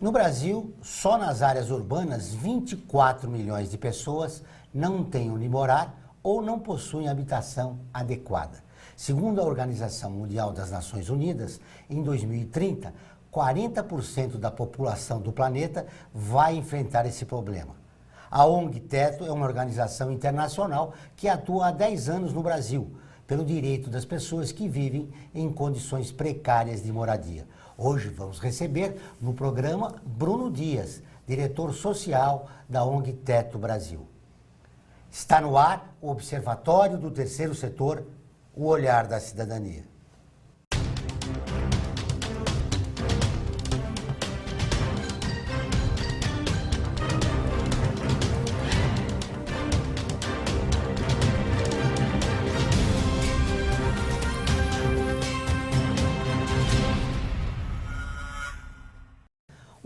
No Brasil, só nas áreas urbanas, 24 milhões de pessoas não têm onde morar ou não possuem habitação adequada. Segundo a Organização Mundial das Nações Unidas, em 2030, 40% da população do planeta vai enfrentar esse problema. A ONG Teto é uma organização internacional que atua há 10 anos no Brasil, pelo direito das pessoas que vivem em condições precárias de moradia. Hoje vamos receber no programa Bruno Dias, diretor social da ONG Teto Brasil. Está no ar o Observatório do Terceiro Setor, o olhar da cidadania.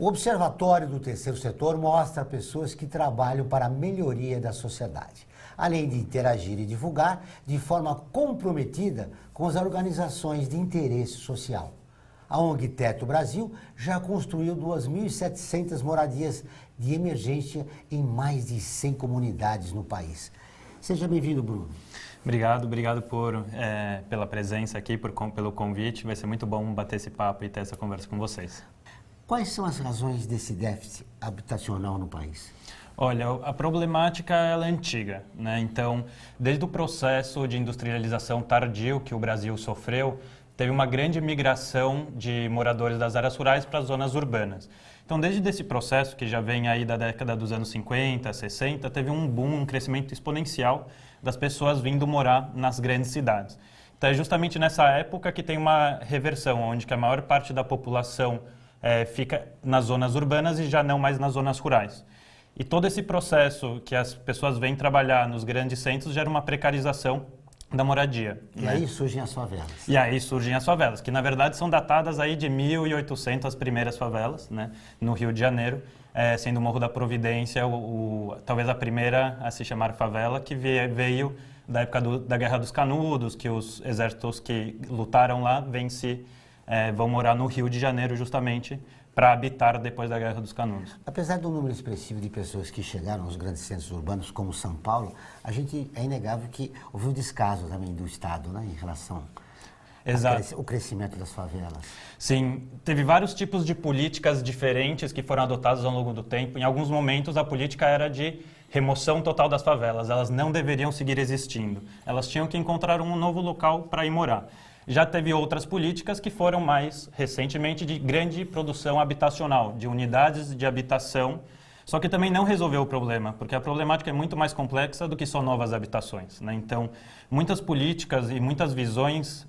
O Observatório do Terceiro Setor mostra pessoas que trabalham para a melhoria da sociedade, além de interagir e divulgar de forma comprometida com as organizações de interesse social. A ONG Teto Brasil já construiu 2.700 moradias de emergência em mais de 100 comunidades no país. Seja bem-vindo, Bruno. Obrigado pela presença aqui, pelo convite. Vai ser muito bom bater esse papo e ter essa conversa com vocês. Quais são as razões desse déficit habitacional no país? Olha, a problemática ela é antiga, né? Então, desde o processo de industrialização tardio que o Brasil sofreu, teve uma grande migração de moradores das áreas rurais para as zonas urbanas. Então, desde esse processo, que já vem aí da década dos anos 50, 60, teve um boom, um crescimento exponencial das pessoas vindo morar nas grandes cidades. Então, é justamente nessa época que tem uma reversão, onde que a maior parte da população fica nas zonas urbanas e já não mais nas zonas rurais. E todo esse processo que as pessoas vêm trabalhar nos grandes centros gera uma precarização da moradia. E aí surgem as favelas. E aí surgem as favelas, que na verdade são datadas aí de 1800 as primeiras favelas, né, no Rio de Janeiro, sendo o Morro da Providência talvez a primeira a se chamar favela, que veio da época da Guerra dos Canudos, que os exércitos que lutaram lá vão morar no Rio de Janeiro justamente para habitar depois da Guerra dos Canudos. Apesar do número expressivo de pessoas que chegaram aos grandes centros urbanos, como São Paulo, é inegável que houve um descaso também do Estado, né, em relação ao crescimento das favelas. Sim, teve vários tipos de políticas diferentes que foram adotadas ao longo do tempo. Em alguns momentos, a política era de remoção total das favelas. Elas não deveriam seguir existindo. Elas tinham que encontrar um novo local para ir morar. Já teve outras políticas que foram mais recentemente de grande produção habitacional, de unidades de habitação, só que também não resolveu o problema, porque a problemática é muito mais complexa do que só novas habitações, né? Então, muitas políticas e muitas visões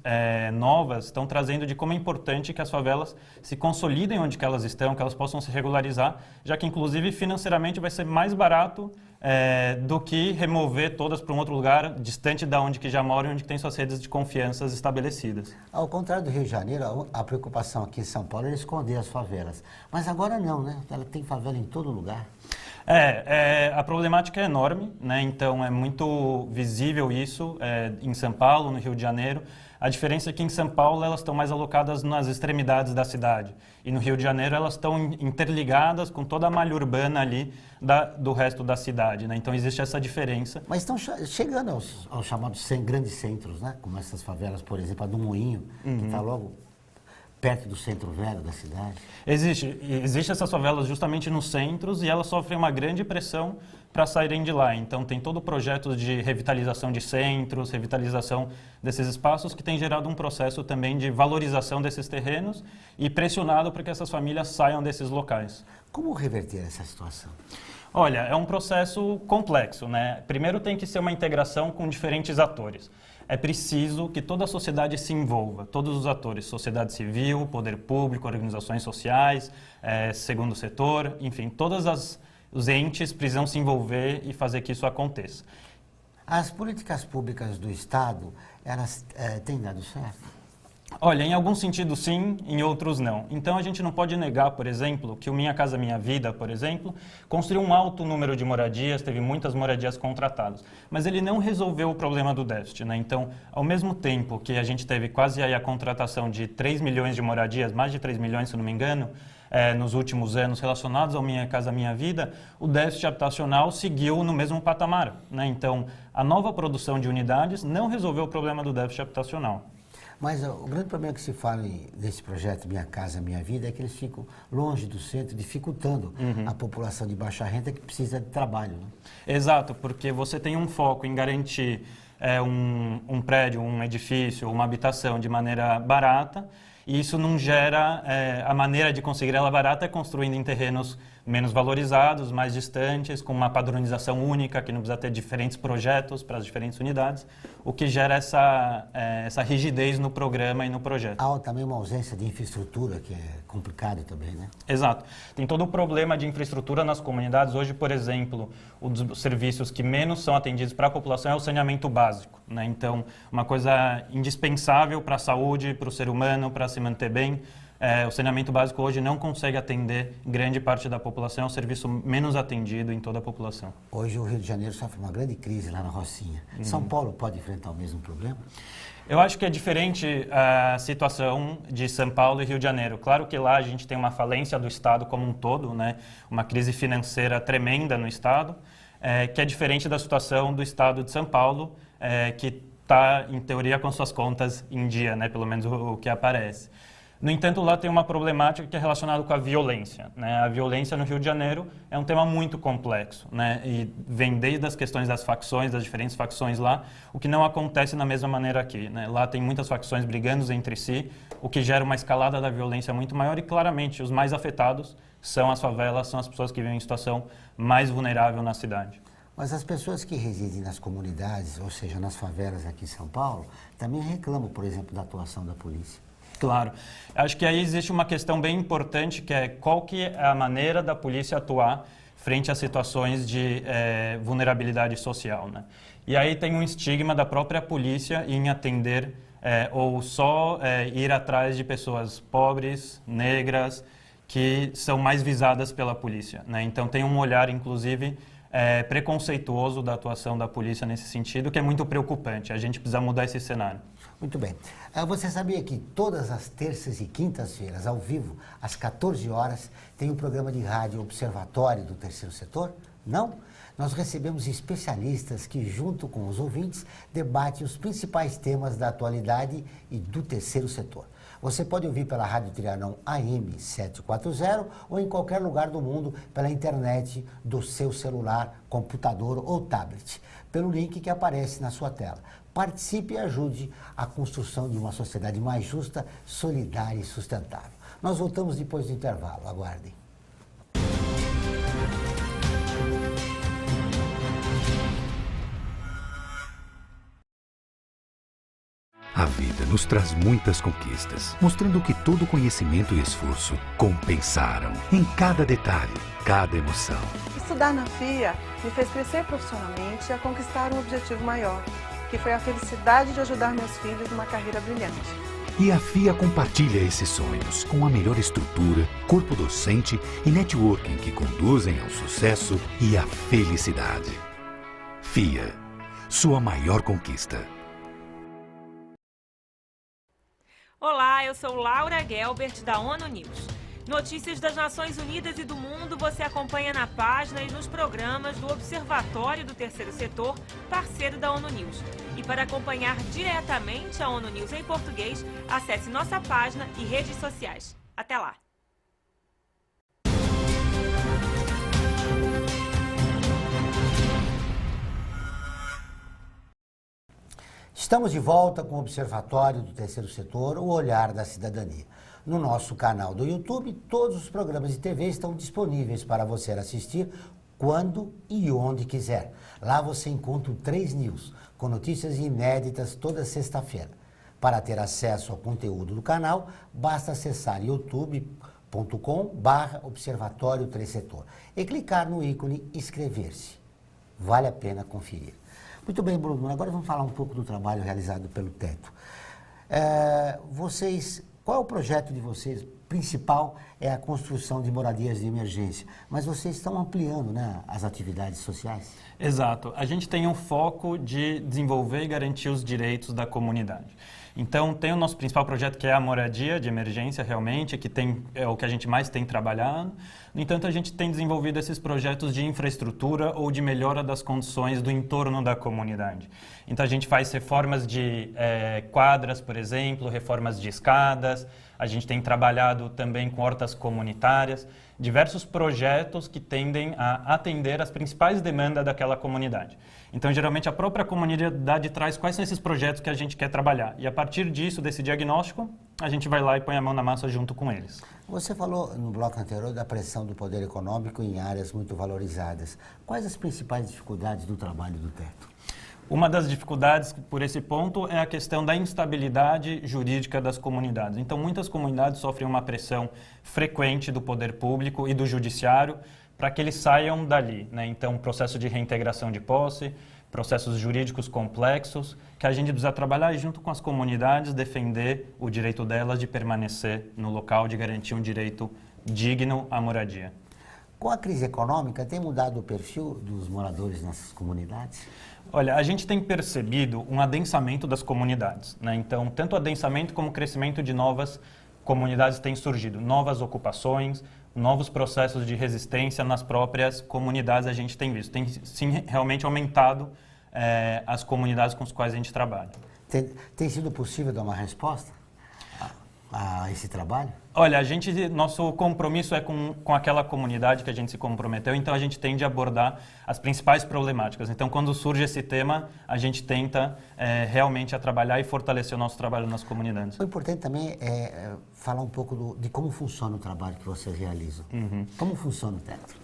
novas estão trazendo de como é importante que as favelas se consolidem onde que elas estão, que elas possam se regularizar, já que inclusive financeiramente vai ser mais barato do que remover todas para um outro lugar, distante da onde que já moram e onde que tem suas redes de confiança estabelecidas. Ao contrário do Rio de Janeiro, a preocupação aqui em São Paulo é esconder as favelas. Mas agora não, né? Ela tem favela em todo lugar. A problemática é enorme, né? Então é muito visível isso em São Paulo, no Rio de Janeiro. A diferença é que em São Paulo elas estão mais alocadas nas extremidades da cidade. E no Rio de Janeiro elas estão interligadas com toda a malha urbana ali do resto da cidade, né? Então existe essa diferença. Mas estão chegando aos chamados grandes centros, né? Como essas favelas, por exemplo, a do Moinho, que está logo perto do centro velho da cidade. Existe essas favelas justamente nos centros e elas sofrem uma grande pressão para saírem de lá. Então tem todo o projeto de revitalização de centros, revitalização desses espaços que tem gerado um processo também de valorização desses terrenos e pressionado para que essas famílias saiam desses locais. Como reverter essa situação? Olha, é um processo complexo, né? Primeiro tem que ser uma integração com diferentes atores. É preciso que toda a sociedade se envolva, todos os atores, sociedade civil, poder público, organizações sociais, segundo setor, enfim, os entes precisam se envolver e fazer que isso aconteça. As políticas públicas do Estado, elas têm dado certo? Olha, em alguns sentidos sim, em outros não. Então a gente não pode negar, por exemplo, que o Minha Casa Minha Vida, por exemplo, construiu um alto número de moradias, teve muitas moradias contratadas, mas ele não resolveu o problema do déficit, né? Então, ao mesmo tempo que a gente teve quase aí a contratação de 3 milhões de moradias, mais de 3 milhões, se não me engano, nos últimos anos relacionados ao Minha Casa Minha Vida, o déficit habitacional seguiu no mesmo patamar, né? Então, a nova produção de unidades não resolveu o problema do déficit habitacional. Mas o grande problema que se fala desse projeto Minha Casa Minha Vida é que eles ficam longe do centro, dificultando a população de baixa renda que precisa de trabalho. Né? Exato, porque você tem um foco em garantir um prédio, um edifício, uma habitação de maneira barata, e isso não gera... a maneira de conseguir ela barata é construindo em terrenos menos valorizados, mais distantes, com uma padronização única, que não precisa ter diferentes projetos para as diferentes unidades, o que gera essa rigidez no programa e no projeto. Há também uma ausência de infraestrutura, que é complicado também, né? Exato. Tem todo o problema de infraestrutura nas comunidades. Hoje, por exemplo, um dos serviços que menos são atendidos para a população é o saneamento básico, né? Então, uma coisa indispensável para a saúde, para o ser humano, para se manter bem. O saneamento básico hoje não consegue atender grande parte da população, é o serviço menos atendido em toda a população. Hoje o Rio de Janeiro sofre uma grande crise lá na Rocinha. São Paulo pode enfrentar o mesmo problema? Eu acho que é diferente a situação de São Paulo e Rio de Janeiro. Claro que lá a gente tem uma falência do Estado como um todo, né? Uma crise financeira tremenda no Estado, que é diferente da situação do Estado de São Paulo, que está, em teoria, com suas contas em dia, né? Pelo menos o que aparece. No entanto, lá tem uma problemática que é relacionada com a violência, né? A violência no Rio de Janeiro é um tema muito complexo, né? E vem desde as questões das facções, das diferentes facções lá, o que não acontece da mesma maneira aqui, né? Lá tem muitas facções brigando entre si, o que gera uma escalada da violência muito maior e, claramente, os mais afetados são as favelas, são as pessoas que vivem em situação mais vulnerável na cidade. Mas as pessoas que residem nas comunidades, ou seja, nas favelas aqui em São Paulo, também reclamam, por exemplo, da atuação da polícia. Claro. Acho que aí existe uma questão bem importante, que é qual que é a maneira da polícia atuar frente a situações de vulnerabilidade social, né? E aí tem um estigma da própria polícia em atender ou só ir atrás de pessoas pobres, negras, que são mais visadas pela polícia, né? Então tem um olhar, inclusive, preconceituoso da atuação da polícia nesse sentido, que é muito preocupante. A gente precisa mudar esse cenário. Muito bem. Você sabia que todas as terças e quintas-feiras, ao vivo, às 14 horas, tem um programa de rádio Observatório do Terceiro Setor? Não? Nós recebemos especialistas que, junto com os ouvintes, debatem os principais temas da atualidade e do terceiro setor. Você pode ouvir pela Rádio Trianon AM 740 ou em qualquer lugar do mundo pela internet do seu celular, computador ou tablet, pelo link que aparece na sua tela. Participe e ajude a construção de uma sociedade mais justa, solidária e sustentável. Nós voltamos depois do intervalo. Aguardem. A vida nos traz muitas conquistas, mostrando que todo conhecimento e esforço compensaram em cada detalhe, cada emoção. Estudar na FIA me fez crescer profissionalmente e a conquistar um objetivo maior, que foi a felicidade de ajudar meus filhos numa carreira brilhante. E a FIA compartilha esses sonhos com a melhor estrutura, corpo docente e networking que conduzem ao sucesso e à felicidade. FIA, sua maior conquista. Olá, eu sou Laura Gelbert, da ONU News. Notícias das Nações Unidas e do mundo você acompanha na página e nos programas do Observatório do Terceiro Setor, parceiro da ONU News. E para acompanhar diretamente a ONU News em português, acesse nossa página e redes sociais. Até lá! Estamos de volta com o Observatório do Terceiro Setor, o Olhar da Cidadania. No nosso canal do YouTube, todos os programas de TV estão disponíveis para você assistir quando e onde quiser. Lá você encontra o 3 News, com notícias inéditas toda sexta-feira. Para ter acesso ao conteúdo do canal, basta acessar youtube.com/Observatório 3 Setor e clicar no ícone inscrever-se. Vale a pena conferir. Muito bem, Bruno, agora vamos falar um pouco do trabalho realizado pelo Teto. Qual é o projeto de vocês principal é a construção de moradias de emergência. Mas vocês estão ampliando, né, as atividades sociais? Exato. A gente tem um foco de desenvolver e garantir os direitos da comunidade. Então, tem o nosso principal projeto, que é a moradia de emergência, realmente, que é o que a gente mais tem trabalhado. No entanto, a gente tem desenvolvido esses projetos de infraestrutura ou de melhora das condições do entorno da comunidade. Então, a gente faz reformas de quadras, por exemplo, reformas de escadas. A gente tem trabalhado também com hortas comunitárias, diversos projetos que tendem a atender as principais demandas daquela comunidade. Então, geralmente, a própria comunidade traz quais são esses projetos que a gente quer trabalhar. E, a partir disso, desse diagnóstico, a gente vai lá e põe a mão na massa junto com eles. Você falou no bloco anterior da pressão do poder econômico em áreas muito valorizadas. Quais as principais dificuldades do trabalho do teto? Uma das dificuldades por esse ponto é a questão da instabilidade jurídica das comunidades. Então, muitas comunidades sofrem uma pressão frequente do poder público e do judiciário para que eles saiam dali, né? Então, processo de reintegração de posse, processos jurídicos complexos, que a gente precisa trabalhar e, junto com as comunidades, defender o direito delas de permanecer no local, de garantir um direito digno à moradia. Com a crise econômica, tem mudado o perfil dos moradores nessas comunidades? Olha, a gente tem percebido um adensamento das comunidades, né? Então, tanto adensamento como crescimento de novas comunidades têm surgido, novas ocupações, novos processos de resistência nas próprias comunidades a gente tem visto. Tem, sim, realmente aumentado as comunidades com as quais a gente trabalha. Tem sido possível dar uma resposta a esse trabalho? Olha, nosso compromisso é com aquela comunidade que a gente se comprometeu, então a gente tende a abordar as principais problemáticas. Então, quando surge esse tema, a gente tenta realmente trabalhar e fortalecer o nosso trabalho nas comunidades. O importante também é falar um pouco de como funciona o trabalho que vocês realizam. Uhum. Como funciona o teto?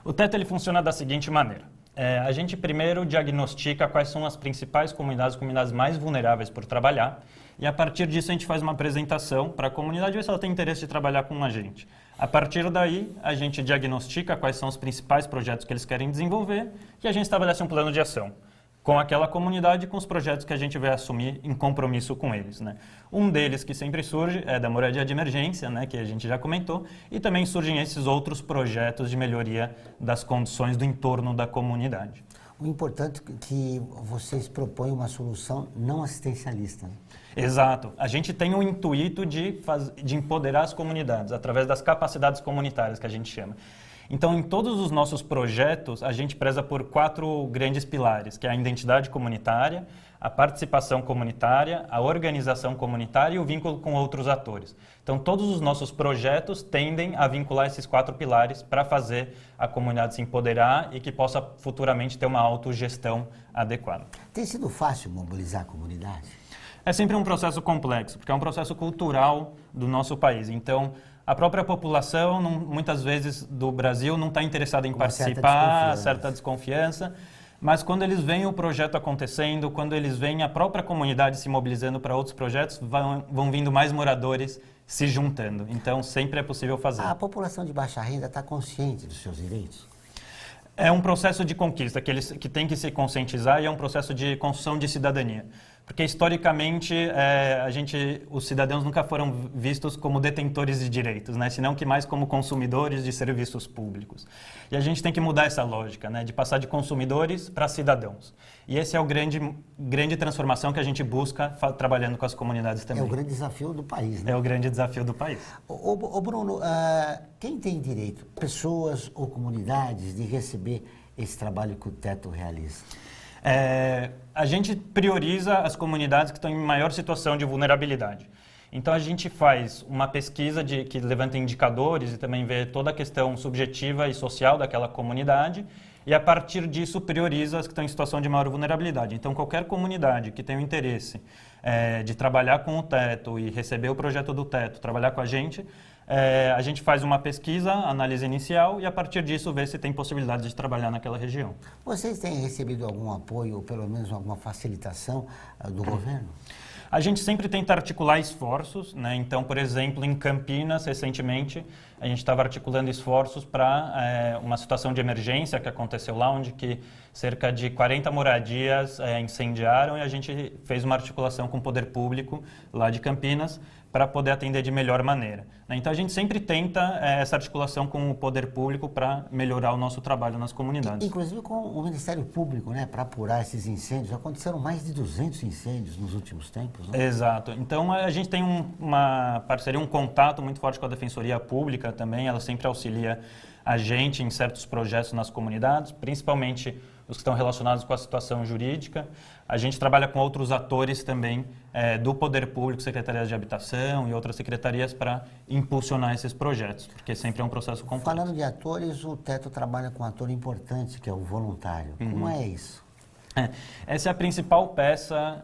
O teto ele funciona da seguinte maneira. A gente primeiro diagnostica quais são as principais comunidades mais vulneráveis por trabalhar, e a partir disso a gente faz uma apresentação para a comunidade ver se ela tem interesse de trabalhar com a gente. A partir daí, a gente diagnostica quais são os principais projetos que eles querem desenvolver e a gente estabelece um plano de ação com aquela comunidade e com os projetos que a gente vai assumir em compromisso com eles, né? Um deles que sempre surge é da moradia de emergência, né, que a gente já comentou, e também surgem esses outros projetos de melhoria das condições do entorno da comunidade. O importante é que vocês propõem uma solução não assistencialista, né? Exato. A gente tem o intuito de empoderar as comunidades através das capacidades comunitárias, que a gente chama. Então, em todos os nossos projetos, a gente preza por 4 grandes pilares, que é a identidade comunitária, a participação comunitária, a organização comunitária e o vínculo com outros atores. Então, todos os nossos projetos tendem a vincular esses 4 pilares para fazer a comunidade se empoderar e que possa futuramente ter uma autogestão adequada. Tem sido fácil mobilizar a comunidade? É sempre um processo complexo, porque é um processo cultural do nosso país. Então, a própria população, muitas vezes, do Brasil não está interessada em participar, certa desconfiança. Mas quando eles veem o projeto acontecendo, quando eles veem a própria comunidade se mobilizando para outros projetos, vão vindo mais moradores se juntando. Então, sempre é possível fazer. A população de baixa renda está consciente dos seus direitos? É um processo de conquista que tem que se conscientizar e é um processo de construção de cidadania. Porque, historicamente, os cidadãos nunca foram vistos como detentores de direitos, né? Senão que mais como consumidores de serviços públicos. E a gente tem que mudar essa lógica, né? De passar de consumidores para cidadãos. E esse é o grande transformação que a gente busca trabalhando com as comunidades também. É o grande desafio do país, né? É o grande desafio do país. Ô Bruno, quem tem direito, pessoas ou comunidades, de receber esse trabalho que o teto realiza? A gente prioriza as comunidades que estão em maior situação de vulnerabilidade. Então, a gente faz uma pesquisa que levanta indicadores e também vê toda a questão subjetiva e social daquela comunidade e, a partir disso, prioriza as que estão em situação de maior vulnerabilidade. Então, qualquer comunidade que tenha o interesse de trabalhar com o teto e receber o projeto do teto, trabalhar com a gente faz uma pesquisa, análise inicial e, a partir disso, vê se tem possibilidade de trabalhar naquela região. Vocês têm recebido algum apoio, ou pelo menos alguma facilitação do governo? A gente sempre tenta articular esforços, né? Então, por exemplo, em Campinas, recentemente, a gente estava articulando esforços para uma situação de emergência que aconteceu lá, onde que cerca de 40 moradias incendiaram e a gente fez uma articulação com o poder público lá de Campinas para poder atender de melhor maneira, né? Então a gente sempre tenta essa articulação com o poder público para melhorar o nosso trabalho nas comunidades. Inclusive com o Ministério Público, né, para apurar esses incêndios. Aconteceram mais de 200 incêndios nos últimos tempos, né? Exato. Então a gente tem uma parceria, um contato muito forte com a Defensoria Pública também. Ela sempre auxilia a gente em certos projetos nas comunidades, principalmente os que estão relacionados com a situação jurídica. A gente trabalha com outros atores também do Poder Público, Secretarias de Habitação e outras secretarias para impulsionar esses projetos, porque sempre é um processo complexo. Falando de atores, o Teto trabalha com um ator importante, que é o voluntário. Como é isso? Essa é a principal peça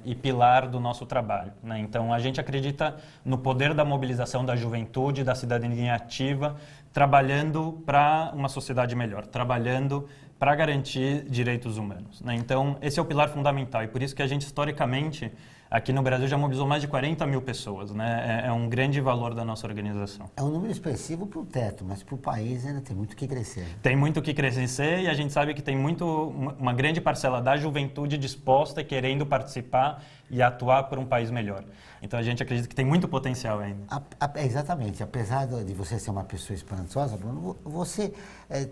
e pilar do nosso trabalho, né? Então, a gente acredita no poder da mobilização da juventude, da cidadania ativa, trabalhando para uma sociedade melhor, trabalhando para garantir direitos humanos, né? Então, esse é o pilar fundamental e por isso que a gente, historicamente, aqui no Brasil já mobilizou mais de 40 mil pessoas, né? É um grande valor da nossa organização. É um número expressivo para o Teto, mas para o país ainda tem muito que crescer. Tem muito que crescer e a gente sabe que tem uma grande parcela da juventude disposta e querendo participar e atuar por um país melhor. Então a gente acredita que tem muito potencial ainda. Exatamente. Apesar de você ser uma pessoa esperançosa, Bruno, você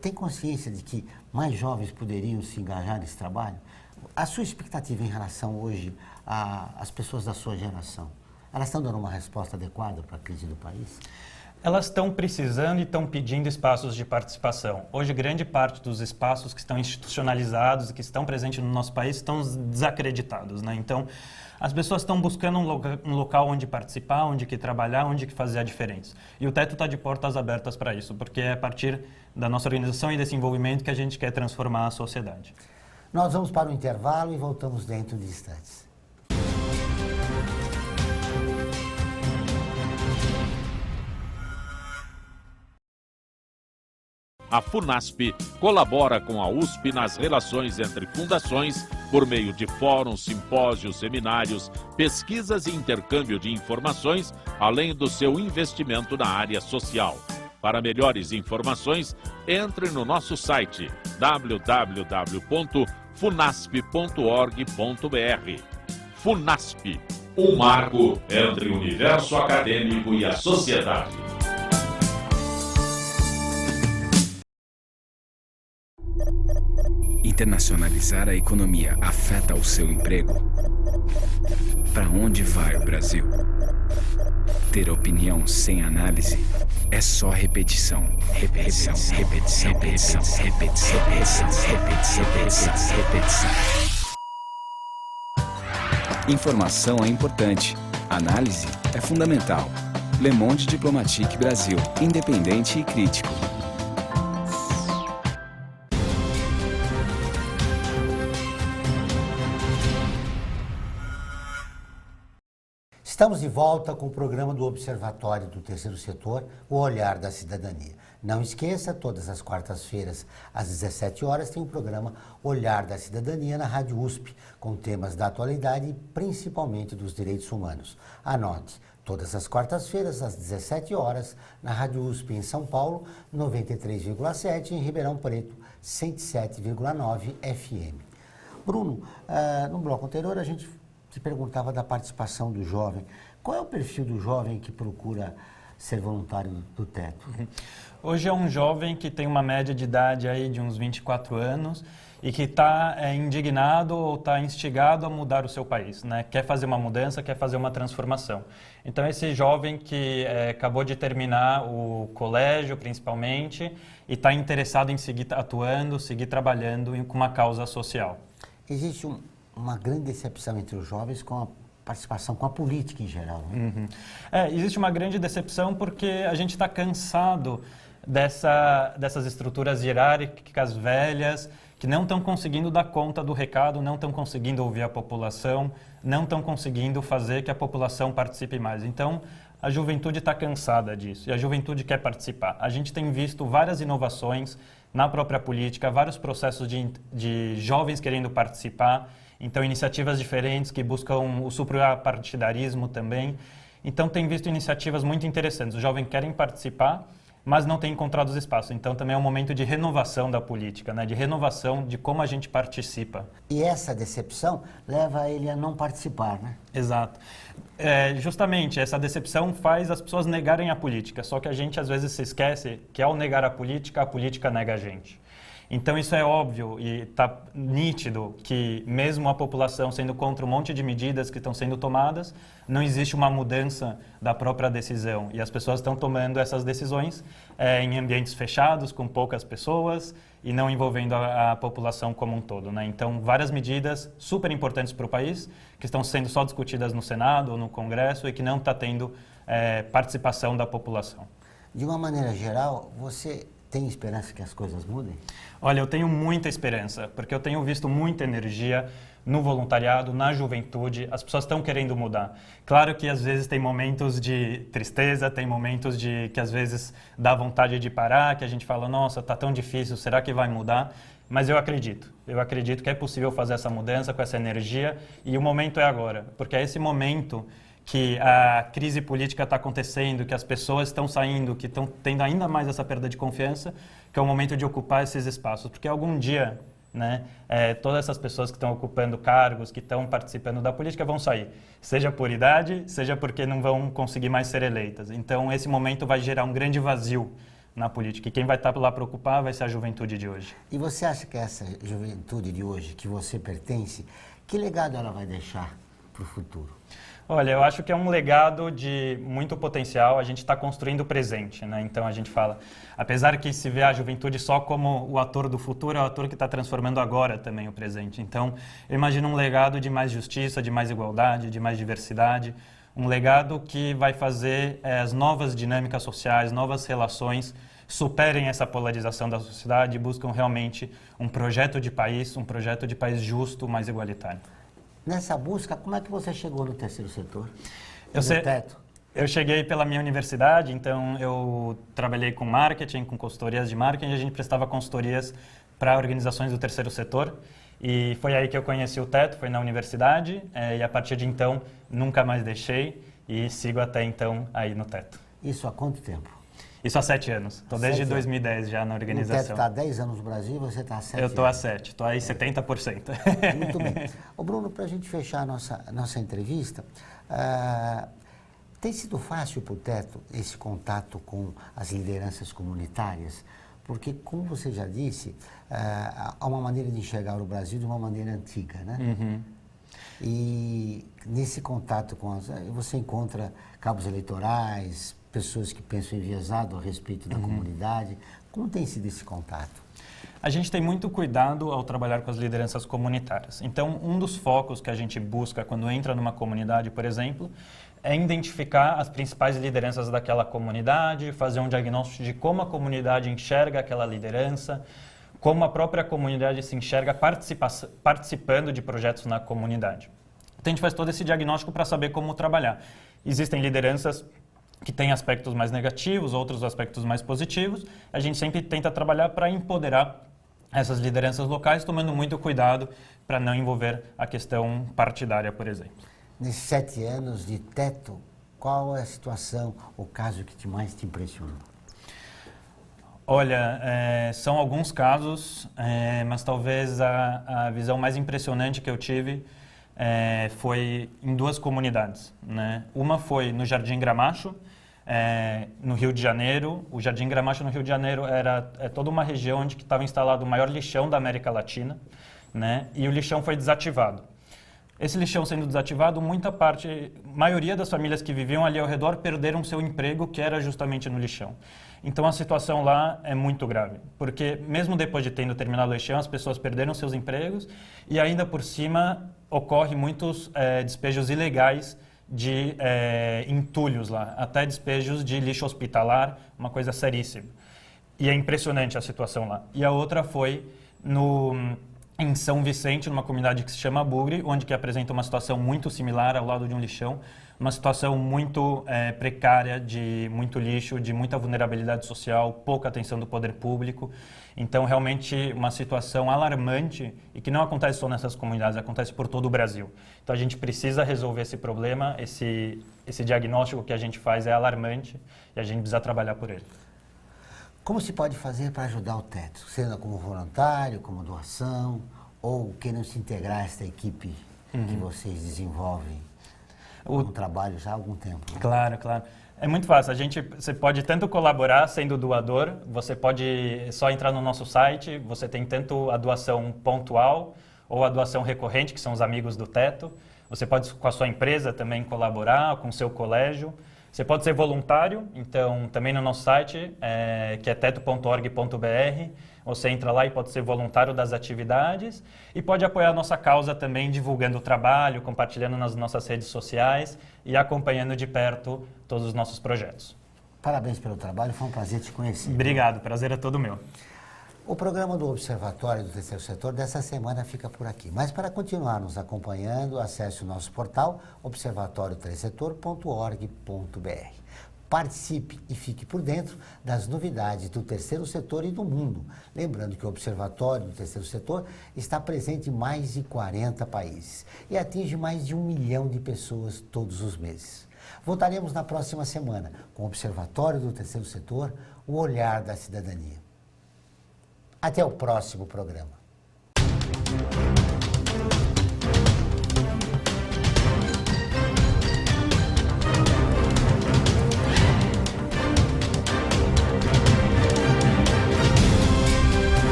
tem consciência de que mais jovens poderiam se engajar nesse trabalho? A sua expectativa em relação hoje às pessoas da sua geração, elas estão dando uma resposta adequada para a crise do país? Elas estão precisando e estão pedindo espaços de participação. Hoje, grande parte dos espaços que estão institucionalizados e que estão presentes no nosso país estão desacreditados, né? Então, as pessoas estão buscando um local onde participar, onde que trabalhar, onde que fazer a diferença. E o Teto está de portas abertas para isso, porque é a partir da nossa organização e desse envolvimento que a gente quer transformar a sociedade. Nós vamos para o intervalo e voltamos dentro de instantes. A FUNASP colabora com a USP nas relações entre fundações por meio de fóruns, simpósios, seminários, pesquisas e intercâmbio de informações, além do seu investimento na área social. Para melhores informações, entre no nosso site www.funasp.org.br. FUNASP, um marco entre o universo acadêmico e a sociedade. Internacionalizar a economia afeta o seu emprego? Para onde vai o Brasil? Ter opinião sem análise é só repetição, repetição, repetição, repetição, repetição, repetição, repetição, repetição, repetição. Informação é importante, análise é fundamental. Le Monde Diplomatique Brasil, independente e crítico. Estamos de volta com o programa do Observatório do Terceiro Setor, O Olhar da Cidadania. Não esqueça, todas as quartas-feiras, às 17 horas, tem o programa Olhar da Cidadania na Rádio USP, com temas da atualidade e principalmente dos direitos humanos. Anote, todas as quartas-feiras, às 17 horas, na Rádio USP em São Paulo, 93,7, em Ribeirão Preto, 107,9 FM. Bruno, no bloco anterior a gente se perguntava da participação do jovem. Qual é o perfil do jovem que procura ser voluntário do Teto? Hoje é um jovem que tem uma média de idade aí de uns 24 anos e que está indignado ou está instigado a mudar o seu país, né? Quer fazer uma mudança, quer fazer uma transformação. Então, esse jovem que acabou de terminar o colégio, principalmente, e está interessado em seguir atuando, seguir trabalhando com uma causa social. Existe uma grande decepção entre os jovens com a participação, com a política em geral, né? Existe uma grande decepção porque a gente está cansado dessas estruturas hierárquicas velhas que não estão conseguindo dar conta do recado, não estão conseguindo ouvir a população, não estão conseguindo fazer que a população participe mais. Então, a juventude está cansada disso e a juventude quer participar. A gente tem visto várias inovações na própria política, vários processos de jovens querendo participar. Então, iniciativas diferentes que buscam o suprapartidarismo também. Então, tem visto iniciativas muito interessantes. Os jovens querem participar, mas não tem encontrado os espaços. Então também é um momento de renovação da política, né? De renovação de como a gente participa. E essa decepção leva ele a não participar, né? Exato. Justamente, essa decepção faz as pessoas negarem a política, só que a gente às vezes se esquece que ao negar a política nega a gente. Então isso é óbvio e está nítido que mesmo a população sendo contra um monte de medidas que estão sendo tomadas, não existe uma mudança da própria decisão. E as pessoas estão tomando essas decisões em ambientes fechados, com poucas pessoas e não envolvendo a população como um todo, né? Então, várias medidas super importantes para o país, que estão sendo só discutidas no Senado ou no Congresso e que não está tendo participação da população. De uma maneira geral, você tem esperança que as coisas mudem? Olha, eu tenho muita esperança, porque eu tenho visto muita energia no voluntariado, na juventude, as pessoas estão querendo mudar. Claro que às vezes tem momentos de tristeza, tem momentos de que às vezes dá vontade de parar, que a gente fala, nossa, tá tão difícil, será que vai mudar? Mas eu acredito que é possível fazer essa mudança com essa energia e o momento é agora, porque é esse momento que a crise política está acontecendo, que as pessoas estão saindo, que estão tendo ainda mais essa perda de confiança, que é o momento de ocupar esses espaços. Porque algum dia, né, todas essas pessoas que estão ocupando cargos, que estão participando da política, vão sair. Seja por idade, seja porque não vão conseguir mais ser eleitas. Então, esse momento vai gerar um grande vazio na política. E quem vai estar lá para ocupar vai ser a juventude de hoje. E você acha que essa juventude de hoje, que você pertence, que legado ela vai deixar para o futuro? Olha, eu acho que é um legado de muito potencial, a gente está construindo o presente, né? Então a gente fala, apesar que se vê a juventude só como o ator do futuro, é o ator que está transformando agora também o presente. Então eu imagino um legado de mais justiça, de mais igualdade, de mais diversidade, um legado que vai fazer as novas dinâmicas sociais, novas relações superem essa polarização da sociedade e buscam realmente um projeto de país justo, mais igualitário. Nessa busca, como é que você chegou no terceiro setor? Eu cheguei pela minha universidade, então eu trabalhei com marketing, com consultorias de marketing, a gente prestava consultorias para organizações do terceiro setor e foi aí que eu conheci o Teto, foi na universidade e a partir de então nunca mais deixei e sigo até então aí no Teto. Isso há quanto tempo? Isso há 7 anos. Estou desde 2010 já na organização. O Teto está há 10 anos no Brasil e você está há 7 anos? Eu estou há 7, estou aí 70%. Muito bem. Ô Bruno, para a gente fechar a nossa entrevista, tem sido fácil para o Teto esse contato com as lideranças comunitárias? Porque, como você já disse, há uma maneira de enxergar o Brasil de uma maneira antiga, né? Uhum. E nesse contato você encontra cabos eleitorais, pessoas que pensam enviesado a respeito da comunidade. Como tem sido esse contato? A gente tem muito cuidado ao trabalhar com as lideranças comunitárias. Então, um dos focos que a gente busca quando entra numa comunidade, por exemplo, é identificar as principais lideranças daquela comunidade, fazer um diagnóstico de como a comunidade enxerga aquela liderança, como a própria comunidade se enxerga participando de projetos na comunidade. Então, a gente faz todo esse diagnóstico para saber como trabalhar. Existem lideranças que têm aspectos mais negativos, outros aspectos mais positivos. A gente sempre tenta trabalhar para empoderar essas lideranças locais, tomando muito cuidado para não envolver a questão partidária, por exemplo. Nesses 7 anos de Teto, qual é a situação, o caso que mais te impressionou? Olha, são alguns casos, mas talvez a visão mais impressionante que eu tive foi em 2 comunidades, né? Uma foi no Jardim Gramacho, no Rio de Janeiro. O Jardim Gramacho no Rio de Janeiro é toda uma região onde estava instalado o maior lixão da América Latina, né? E o lixão foi desativado. Esse lixão sendo desativado, maioria das famílias que viviam ali ao redor perderam seu emprego, que era justamente no lixão. Então a situação lá é muito grave, porque mesmo depois de tendo terminado o lixão, as pessoas perderam seus empregos e ainda por cima ocorre muitos despejos ilegais de entulhos lá, até despejos de lixo hospitalar, uma coisa seríssima. E é impressionante a situação lá. E a outra foi em São Vicente, numa comunidade que se chama Bugre, onde que apresenta uma situação muito similar ao lado de um lixão, uma situação muito precária, de muito lixo, de muita vulnerabilidade social, pouca atenção do poder público. Então, realmente, uma situação alarmante e que não acontece só nessas comunidades, acontece por todo o Brasil. Então, a gente precisa resolver esse problema, esse diagnóstico que a gente faz é alarmante e a gente precisa trabalhar por ele. Como se pode fazer para ajudar o Teto? Sendo como voluntário, como doação, ou querendo se integrar a esta equipe que vocês desenvolvem um trabalho já há algum tempo? Né? Claro, claro. É muito fácil. Você pode tanto colaborar sendo doador, você pode só entrar no nosso site, você tem tanto a doação pontual ou a doação recorrente, que são os amigos do Teto. Você pode, com a sua empresa, também colaborar, com o seu colégio. Você pode ser voluntário, então, também no nosso site, que é teto.org.br, você entra lá e pode ser voluntário das atividades e pode apoiar a nossa causa também, divulgando o trabalho, compartilhando nas nossas redes sociais e acompanhando de perto todos os nossos projetos. Parabéns pelo trabalho, foi um prazer te conhecer. Obrigado, prazer é todo meu. O programa do Observatório do Terceiro Setor dessa semana fica por aqui. Mas para continuar nos acompanhando, acesse o nosso portal observatorioterceirsetor.org.br. Participe e fique por dentro das novidades do terceiro setor e do mundo. Lembrando que o Observatório do Terceiro Setor está presente em mais de 40 países e atinge mais de 1 milhão de pessoas todos os meses. Voltaremos na próxima semana com o Observatório do Terceiro Setor, o olhar da cidadania. Até o próximo programa.